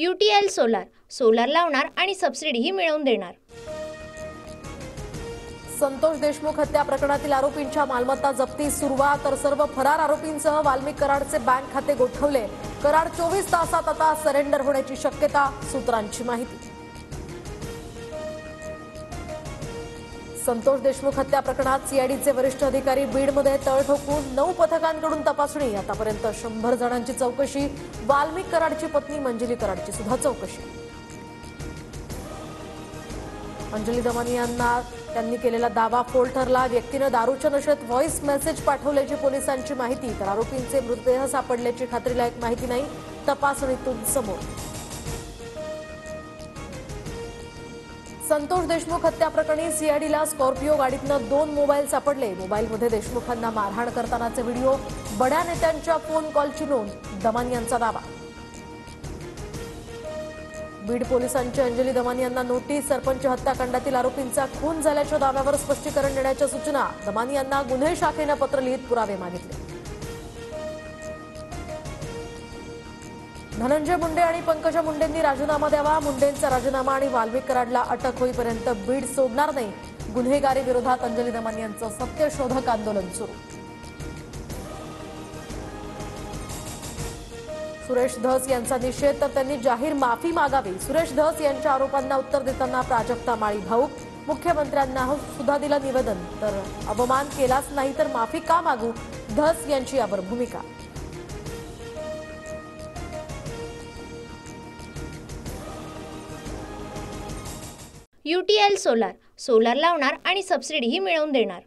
UTL solar लावणार आणि सबसिडीही मिळवून देणार। संतोष देशमुख हत्या प्रकरणातील आरोपींच्या मालमत्ता जप्ती सुरुवात, तर सर्व फरार आरोपींसह वाल्मिक कराडचे बँक खाते गोठवले। कराड 24 तासात आता सरेंडर होण्याची शक्यता, सूत्रांची माहिती। संतोष देशमुख हत्या प्रकरणात सीआयडीचे वरिष्ठ अधिकारी बीडमध्ये तळ ठोकून 9 पथकांकडून तपासणी। आतापर्यंत 100 जणांची चौकशी। वाल्मिक कराडची पत्नी मंजिली कराडची सुद्धा चौकशी। अंजली दमानियांना त्यांनी केलेला दावा फोल ठरला। व्यक्तीनं दारूच्या नशेत व्हॉइस मेसेज पाठवल्याची पोलिसांची माहिती, तर आरोपींचे मृतदेह सापडल्याची खात्रीलायक माहिती नाही, तपासणीतून समोर। संतोष देशमुख हत्या प्रकरणी सीआयडीला स्कॉर्पिओ गाडीतनं 2 मोबाईल सापडले। मोबाईलमध्ये देशमुखांना मारहाण करतानाचे व्हिडिओ, बड्या नेत्यांच्या फोन कॉलची नोंद, दमानियांचा दावा। बीड पोलिसांची अंजली दमानियांना नोटीस। सरपंच हत्याकांडातील आरोपींचा खून झाल्याच्या दाव्यावर स्पष्टीकरण देण्याच्या सूचना। दमानियांना गुन्हे शाखेनं पत्र लिहित पुरावे मागितले। धनंजय मुंडे आणि पंकजा मुंडेंनी राजीनामा द्यावा। मुंडेंचा राजीनामा आणि वाल्मिक कराडला अटक होईपर्यंत बीड सोडणार नाही। गुन्हेगारी विरोधात अंजली दमानियांचं सत्यशोधक आंदोलन सुरू। सुरेश धस यांचा निषेध, तर त्यांनी जाहीर माफी मागावी। सुरेश धस यांच्या आरोपांना उत्तर देताना प्राजक्ता माळी भाऊक। मुख्यमंत्र्यांना सुद्धा दिलं निवेदन, तर अवमान केलाच नाही तर माफी का मागू, धस यांची यावर भूमिका। UTL सोलार लावणार आणि सबसिडीही मिळवून देणार।